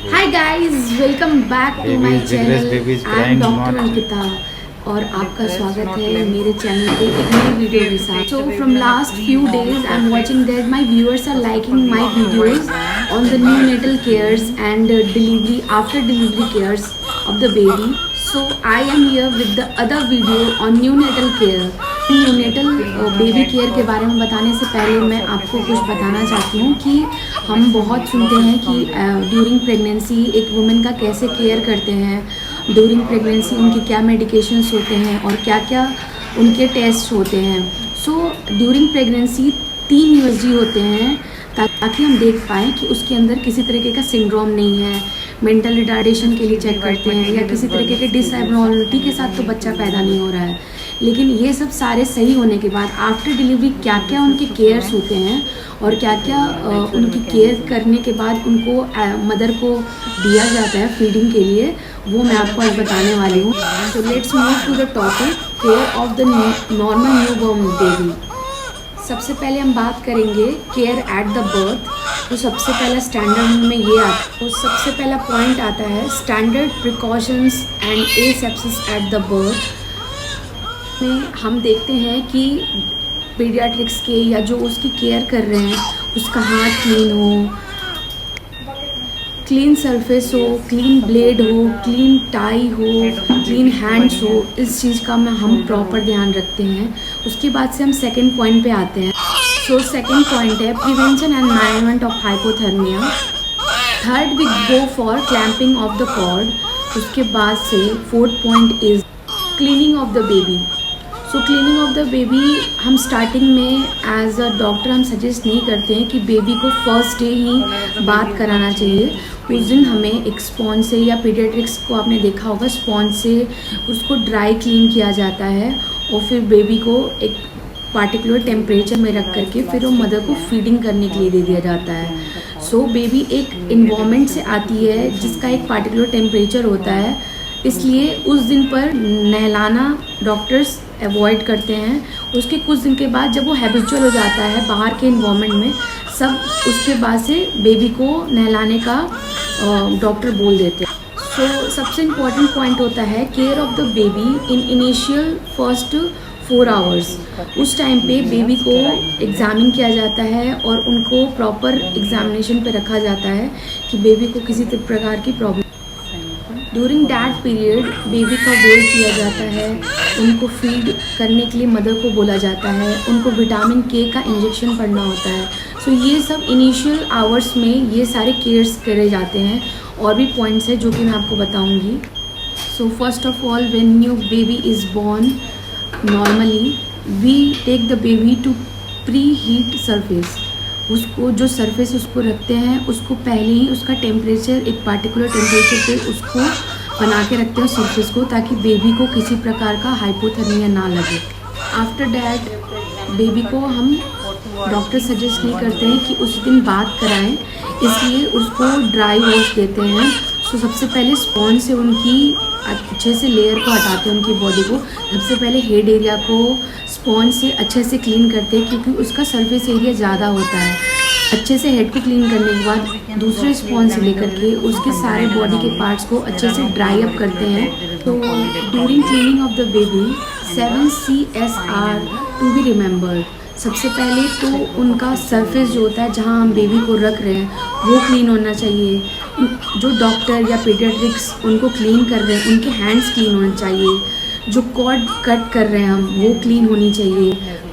Hi guys, welcome back to my channel. I am doctor Ankita और आपका स्वागत है मेरे चैनल पे एक नई वीडियो के साथ। So from last few days I am watching that my viewers are liking my videos on the neonatal cares and delivery after delivery cares of the baby. So I am here with the other video on neonatal care. Neonatal baby care के बारे में बताने से पहले मैं आपको कुछ बताना चाहती हूँ कि हम बहुत सुनते हैं कि ड्यूरिंग प्रेगनेंसी एक वुमेन का कैसे केयर करते हैं, ड्यूरिंग प्रेगनेंसी उनके क्या मेडिकेशंस होते हैं और क्या क्या उनके टेस्ट होते हैं। सो ड्यूरिंग प्रेगनेंसी 3 यूएसजी होते हैं ताकि हम देख पाएँ कि उसके अंदर किसी तरीके का सिंड्रोम नहीं है। मेंटल रिटार्डेशन के लिए चेक करते हैं या किसी तरीके के डिसएबनॉर्मलिटी के साथ तो बच्चा पैदा नहीं हो रहा है। लेकिन ये सब सारे सही होने के बाद आफ्टर डिलीवरी क्या क्या उनके केयर्स होते हैं और क्या क्या उनकी केयर करने के बाद उनको मदर को दिया जाता है फीडिंग के लिए, वो मैं आपको आज बताने वाली हूँ। So let's move to the topic care of the normal newborn baby. सबसे पहले हम बात करेंगे केयर एट द बर्थ। तो सबसे पहला स्टैंडर्ड में ये आता है, तो सबसे पहला पॉइंट आता है standard precautions and asepsis at the birth. में हम देखते हैं कि पीडियाट्रिक्स के या जो उसकी केयर कर रहे हैं उसका हाथ क्लीन हो, क्लीन सरफेस हो, क्लीन ब्लेड हो, क्लीन टाई हो, क्लीन हैंड्स हो, इस चीज़ का हम प्रॉपर ध्यान रखते हैं। उसके बाद से हम सेकंड पॉइंट पे आते हैं। सो सेकंड पॉइंट है prevention and management of hypothermia. Third we go for clamping of the cord. उसके बाद से fourth point is cleaning of the baby. So cleaning of the baby हम स्टार्टिंग में as a doctor हम suggest नहीं करते हैं कि बेबी को फर्स्ट डे ही बात कराना चाहिए। उस दिन हमें एक स्पॉन्ज से या पीडियाट्रिक्स को आपने देखा होगा स्पॉन्ज से उसको ड्राई क्लीन किया जाता है और फिर बेबी को एक पार्टिकुलर टेम्परेचर में रख करके फिर वो मदर को फीडिंग करने के लिए दे दिया जाता है। सो बेबी एक इन्वायरमेंट से आती है जिसका एक पार्टिकुलर टेम्परेचर होता है, इसलिए उस दिन पर नहलाना डॉक्टर्स अवॉइड करते हैं। उसके कुछ दिन के बाद जब वो हैबिचुअल हो जाता है बाहर के इन्वायरमेंट में सब, उसके बाद से बेबी को नहलाने का डॉक्टर बोल देते हैं। सो सबसे इम्पॉर्टेंट पॉइंट होता है care of the baby in initial first 4 hours. उस टाइम पे बेबी को एग्जामिन किया जाता है और उनको प्रॉपर एग्जामिनेशन पे रखा जाता है कि बेबी को किसी प्रकार की problem. During that period baby का वेट किया जाता है, उनको फीड करने के लिए मदर को बोला जाता है, उनको विटामिन के का इंजेक्शन पड़ना होता है। सो ये सब इनिशियल आवर्स में ये सारे केयर्स करे जाते हैं। और भी पॉइंट्स है जो कि मैं आपको बताऊंगी। So first of all when new baby is born normally we take the baby to preheat surface. उसको जो सरफेस उसको रखते हैं उसको पहले ही उसका टेम्परेचर एक पार्टिकुलर टेम्परेचर पे उसको बना के रखते हैं सरफेस को, ताकि बेबी को किसी प्रकार का हाइपोथर्मिया ना लगे। आफ्टर डैट बेबी को हम डॉक्टर सजेस्ट नहीं करते हैं कि उस दिन बात कराएं, इसलिए उसको ड्राई वॉश देते हैं। सो सबसे पहले स्पॉन्ज से उनकी अच्छे से लेयर को हटाते हैं, उनकी बॉडी को सबसे पहले हेड एरिया को स्पॉन्ज से अच्छे से क्लीन करते हैं क्योंकि उसका सरफेस एरिया ज़्यादा होता है। अच्छे से हेड को क्लीन करने के बाद दूसरे स्पॉन्ज से लेकर के उसके सारे बॉडी के पार्ट्स को अच्छे से ड्राई अप करते हैं। तो during cleaning of the baby 7 CSR to be remembered. सबसे पहले तो उनका सरफेस जो होता है जहाँ हम बेबी को रख रहे हैं वो क्लीन होना चाहिए। जो डॉक्टर या पीडियाट्रिक्स उनको क्लीन कर रहे हैं उनके हैंड्स क्लीन होने चाहिए। जो कॉर्ड कट कर रहे हैं हम वो क्लीन होनी चाहिए,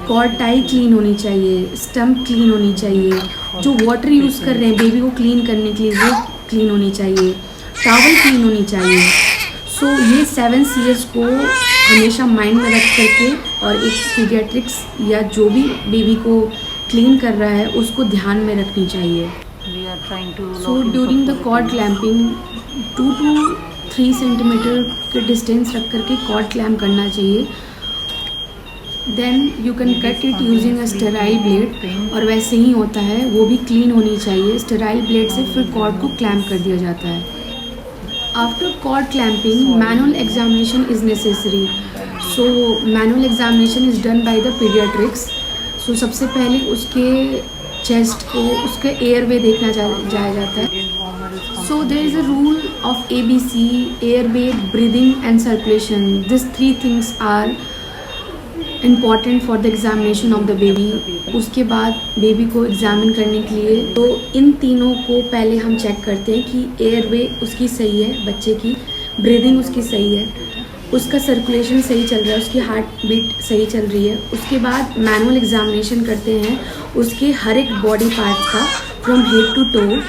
कॉर्ड टाई क्लीन होनी चाहिए, स्टम्प क्लीन होनी चाहिए। जो वाटर यूज़ कर रहे हैं बेबी को क्लीन करने के लिए वो क्लीन होनी चाहिए, टॉवल क्लीन होनी चाहिए। सो ये 7 CS को हमेशा माइंड में रख करके और एक पीडियाट्रिक्स या जो भी बेबी को क्लीन कर रहा है उसको ध्यान में रखनी चाहिए। So during the cord clamping 2 to 3 centimetre के डिस्टेंस रख करके कॉर्ड क्लैम्प करना चाहिए। Then you can cut it using a sterile blade, और वैसे ही होता है वो भी क्लीन होनी चाहिए। स्टेराइल ब्लेड से फिर कॉर्ड को क्लैम्प कर दिया जाता है। After cord clamping manual examination is necessary. So manual examination is done by the pediatrics. So सबसे पहले उसके चेस्ट को, उसके एयरवे देखना जाया जाता है। So there is a rule of ABC: airway, breathing and circulation. These three things are important for the examination of the baby. उसके बाद बेबी को एग्जामिन करने के लिए तो इन तीनों को पहले हम चेक करते हैं कि एयरवे उसकी सही है बच्चे की, ब्रीदिंग उसकी सही है, उसका सर्कुलेशन सही चल रहा है, उसकी हार्ट बीट सही चल रही है। उसके बाद मैनुअल एग्जामिनेशन करते हैं उसके हर एक बॉडी पार्ट्स का फ्रॉम हेड टू टो।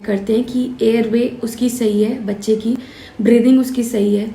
करते हैं कि एयरवे उसकी सही है बच्चे की, ब्रीदिंग उसकी सही है,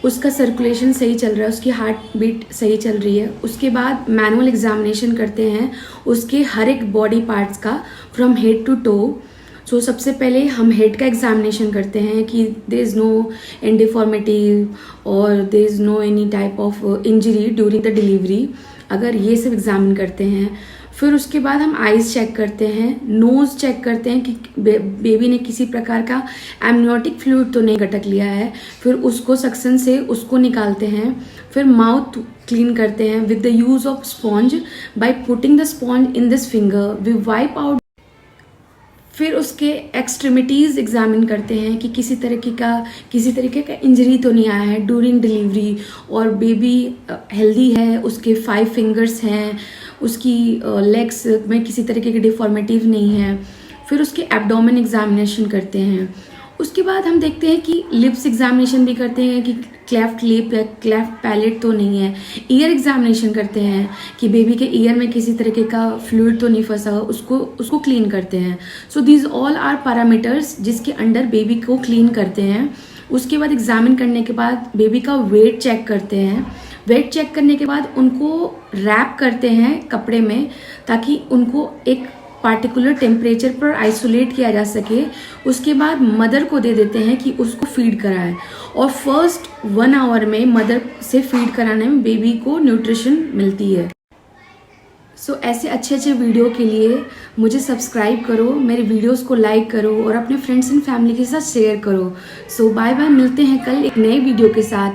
उसका सर्कुलेशन सही चल रहा है, उसकी हार्ट बीट सही चल रही है। उसके बाद मैनुअल एग्जामिनेशन करते हैं उसके हर एक बॉडी पार्ट्स का from head to toe. So सबसे पहले हम हेड का एग्जामिनेशन करते हैं कि there is no any deformity और there is no any type of injury during the delivery, अगर ये सब एग्जामिन करते हैं। फिर उसके बाद हम आइज़ चेक करते हैं, नोज़ चेक करते हैं कि बेबी ने किसी प्रकार का एमनियोटिक फ्लूइड तो नहीं गटक लिया है, फिर उसको सक्शन से उसको निकालते हैं। फिर माउथ क्लीन करते हैं with the use of sponge by putting the sponge in this finger we wipe out. फिर उसके एक्सट्रीमिटीज़ एग्जामिन करते हैं कि किसी तरीके का इंजरी तो नहीं आया है ड्यूरिंग डिलीवरी और बेबी हेल्दी है, उसके 5 फिंगर्स हैं, उसकी लेग्स में किसी तरीके की डिफॉर्मिटीव नहीं है। फिर उसके एब्डोमेन एग्जामिनेशन करते हैं। उसके बाद हम देखते हैं कि लिप्स एग्जामिनेशन भी करते हैं कि क्लेफ्ट लिप या क्लेफ्ट पैलेट तो नहीं है। ईयर एग्जामिनेशन करते हैं कि बेबी के ईयर में किसी तरीके का फ्लूइड तो नहीं फंसा, उसको क्लीन करते हैं। So these all are parameters जिसके अंडर बेबी को क्लीन करते हैं। उसके बाद एग्जामिन करने के बाद बेबी का वेट चेक करते हैं। वेट चेक करने के बाद उनको रैप करते हैं कपड़े में ताकि उनको एक पार्टिकुलर टेम्परेचर पर आइसोलेट किया जा सके। उसके बाद मदर को दे देते हैं कि उसको फीड कराएं और फर्स्ट 1 आवर में मदर से फीड कराने में बेबी को न्यूट्रिशन मिलती है। सो ऐसे अच्छे वीडियो के लिए मुझे सब्सक्राइब करो, मेरे वीडियोस को लाइक करो और अपने फ्रेंड्स एंड फैमिली के साथ शेयर करो। सो बाय बाय, मिलते हैं कल एक नए वीडियो के साथ।